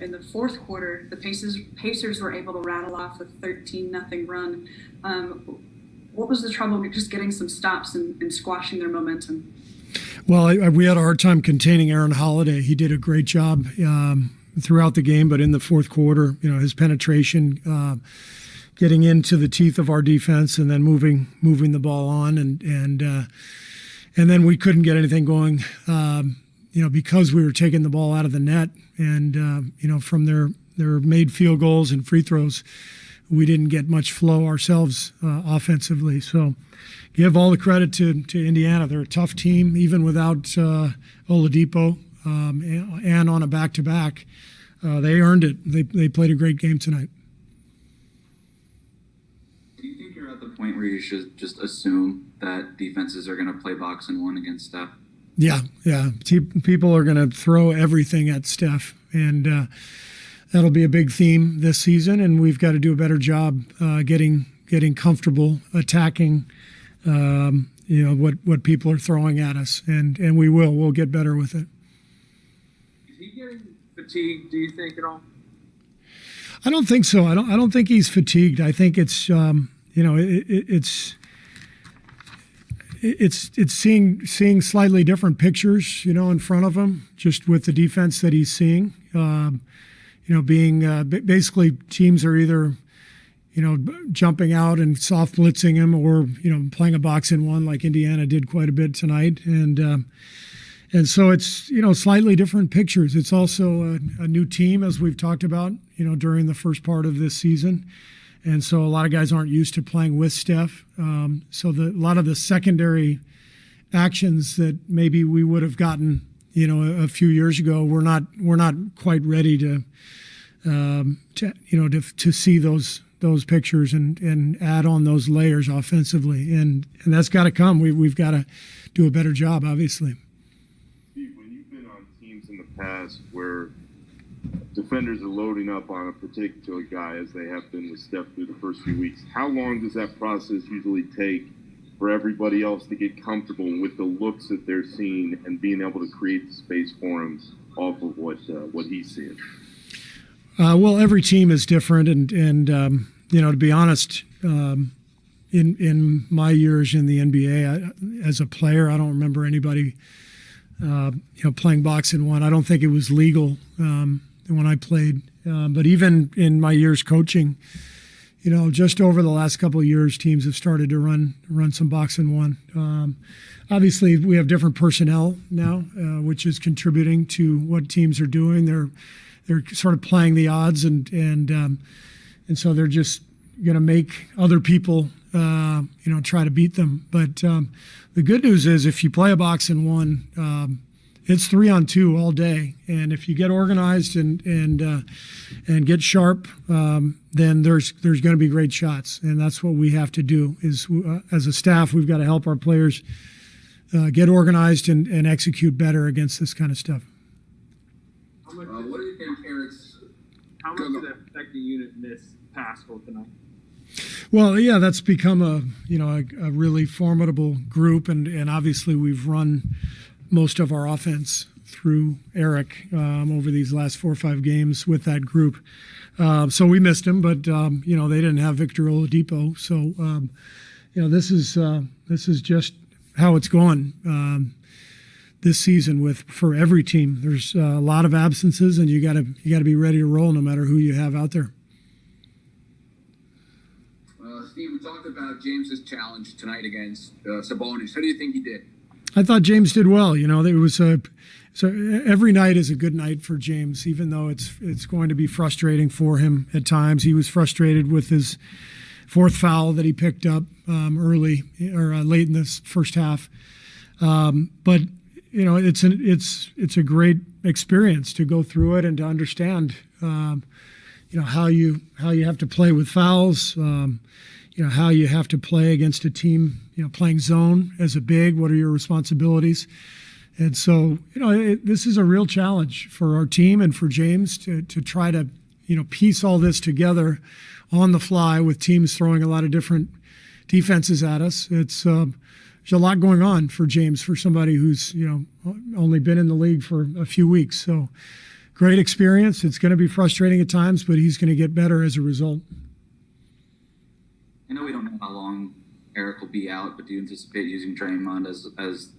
in the fourth quarter, the Pacers were able to rattle off a 13-0 run. What was the trouble with just getting some stops and squashing their momentum? Well, we had a hard time containing Aaron Holiday. He did a great job throughout the game, but in the fourth quarter, his penetration, getting into the teeth of our defense, and then moving the ball on, and then we couldn't get anything going, because we were taking the ball out of the net, and from their made field goals and free throws, we didn't get much flow ourselves offensively. So give all the credit to Indiana. They're a tough team, even without Oladipo, and on a back-to-back. They earned it. They played a great game tonight. Do you think you're at the point where you should just assume that defenses are going to play box and one against Steph? Yeah. People are going to throw everything at Steph, and that'll be a big theme this season, and we've got to do a better job getting comfortable attacking what people are throwing at us, and we'll get better with it. Is he getting fatigued, do you think, at all? I don't think so. I don't think he's fatigued. I think it's it's seeing slightly different pictures, in front of him, just with the defense that he's seeing. Being basically teams are either, jumping out and soft blitzing him, or playing a box in one like Indiana did quite a bit tonight, and so it's slightly different pictures. It's also a new team, as we've talked about, during the first part of this season. And so a lot of guys aren't used to playing with Steph. So a lot of the secondary actions that maybe we would have gotten, a few years ago, we're not quite ready to see those pictures and add on those layers offensively. And that's got to come. We've got to do a better job, obviously. Steve, when you've been on teams in the past where defenders are loading up on a particular guy, as they have been with Steph through the first few weeks, how long does that process usually take for everybody else to get comfortable with the looks that they're seeing and being able to create the space for him off of what he's seeing? Well, every team is different, and to be honest, in my years in the NBA, as a player, I don't remember anybody playing box in one. I don't think it was legal when I played, but even in my years coaching, just over the last couple of years, teams have started to run some box in one. Obviously, we have different personnel now, which is contributing to what teams are doing. They're sort of playing the odds, and so they're just going to make other people try to beat them. But the good news is, if you play a box in one, it's 3-on-2 all day, and if you get organized and get sharp, then there's going to be great shots, and that's what we have to do. Is as a staff, we've got to help our players get organized and execute better against this kind of stuff. What do you think, Eric? How much did that affect the unit in this pass for tonight? Well, yeah, that's become a really formidable group, and obviously we've run most of our offense through Eric over these last 4 or 5 games with that group. So we missed him, but they didn't have Victor Oladipo. So this is just how it's going this season for every team. There's a lot of absences, and you got to be ready to roll no matter who you have out there. Steve, we talked about James's challenge tonight against Sabonis. How do you think he did? I thought James did well. It was so every night is a good night for James, even though it's going to be frustrating for him at times. He was frustrated with his 4th foul that he picked up early or late in this first half. But it's a great experience to go through it and to understand how you have to play with fouls. How you have to play against a team, playing zone as a big, what are your responsibilities? And so, this is a real challenge for our team and for James to try to, piece all this together on the fly with teams throwing a lot of different defenses at us. There's a lot going on for James, for somebody who's, only been in the league for a few weeks. So great experience. It's going to be frustrating at times, but he's going to get better as a result. I know we don't know how long Eric will be out, but do you anticipate using Draymond as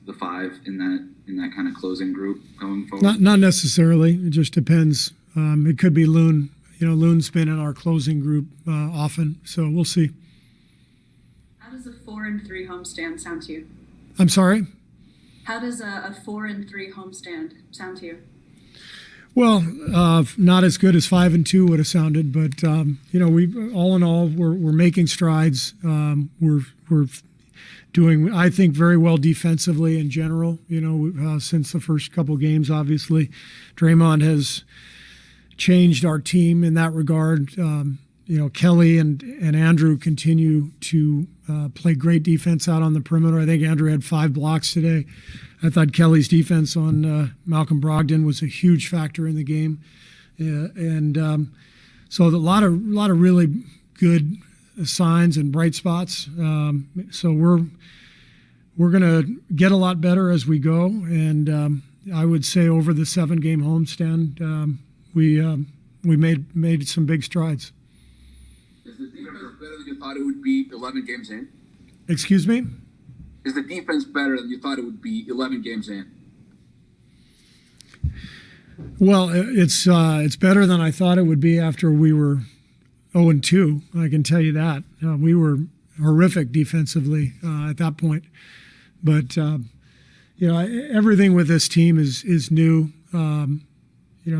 the 5 in that kind of closing group going forward? Not necessarily. It just depends. It could be Loon. Loon's been in our closing group often, so we'll see. How does a 4-3 homestand sound to you? I'm sorry? How does a 4-3 homestand sound to you? Well, not as good as 5-2 would have sounded, but we all in all we're making strides. We're doing, I think, very well defensively in general. Since the first couple games, obviously, Draymond has changed our team in that regard. Kelly and Andrew continue to play great defense out on the perimeter. I think Andrew had 5 blocks today. I thought Kelly's defense on Malcolm Brogdon was a huge factor in the game, so a lot of really good signs and bright spots. So we're going to get a lot better as we go, and I would say over the 7-game homestand, we made some big strides. Is the defense better than you thought it would be 11 games in? Excuse me? Is the defense better than you thought it would be 11 games in? Well, it's better than I thought it would be after we were 0-2. I can tell you that. We were horrific defensively at that point. But everything with this team is new.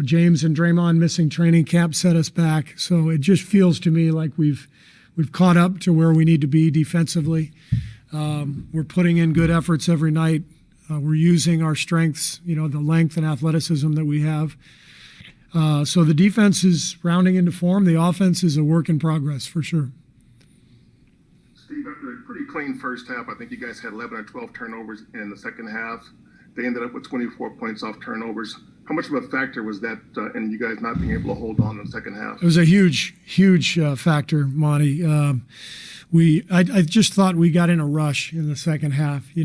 James and Draymond missing training camp set us back. So it just feels to me like we've caught up to where we need to be defensively. We're putting in good efforts every night. We're using our strengths, the length and athleticism that we have. So the defense is rounding into form. The offense is a work in progress for sure. Steve, after a pretty clean first half, I think you guys had 11 or 12 turnovers in the second half. They ended up with 24 points off turnovers. How much of a factor was that in you guys not being able to hold on in the second half? It was a huge factor, Monty. I just thought we got in a rush in the second half. We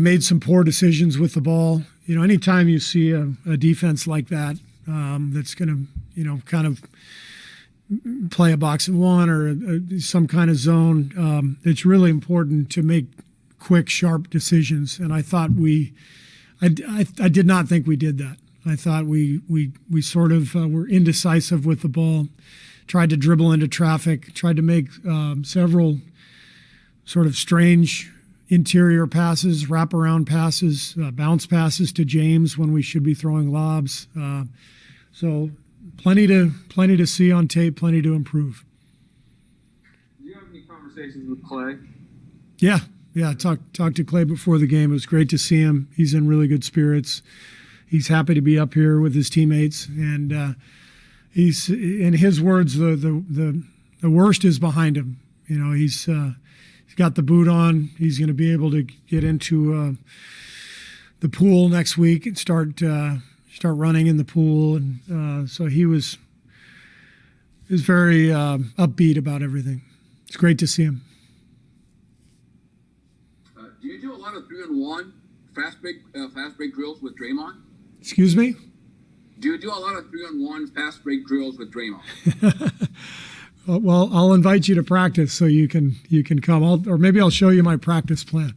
made some poor decisions with the ball. Anytime you see a defense like that, that's going to, kind of play a box and one or some kind of zone, it's really important to make quick, sharp decisions. And I thought I did not think we did that. I thought we sort of were indecisive with the ball, tried to dribble into traffic, tried to make several sort of strange interior passes, wraparound passes, bounce passes to James when we should be throwing lobs. So plenty to see on tape, plenty to improve. Do you have any conversations with Clay? Yeah. Talked to Clay before the game. It was great to see him. He's in really good spirits. He's happy to be up here with his teammates, and he's, in his words, the worst is behind him. He's got the boot on. He's going to be able to get into the pool next week and start running in the pool, and so he was very upbeat about everything. It's great to see him. Do you do a lot of 3-on-1 fast break drills with Draymond? Excuse me? Do you do a lot of 3-on-1 fast break drills with Draymond? Well, I'll invite you to practice so you can come. Or maybe I'll show you my practice plan.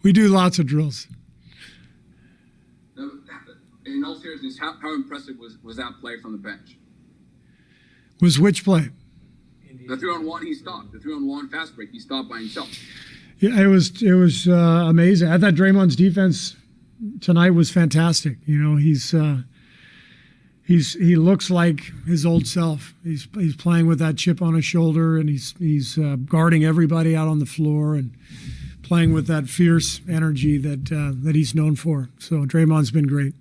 We do lots of drills. In all seriousness, how impressive was that play from the bench? Was which play? The 3-on-1 he stopped. The 3-on-1 fast break he stopped by himself. Yeah, it was amazing. I thought Draymond's defense tonight was fantastic. He looks like his old self. He's playing with that chip on his shoulder, and he's guarding everybody out on the floor and playing with that fierce energy that he's known for. So Draymond's been great.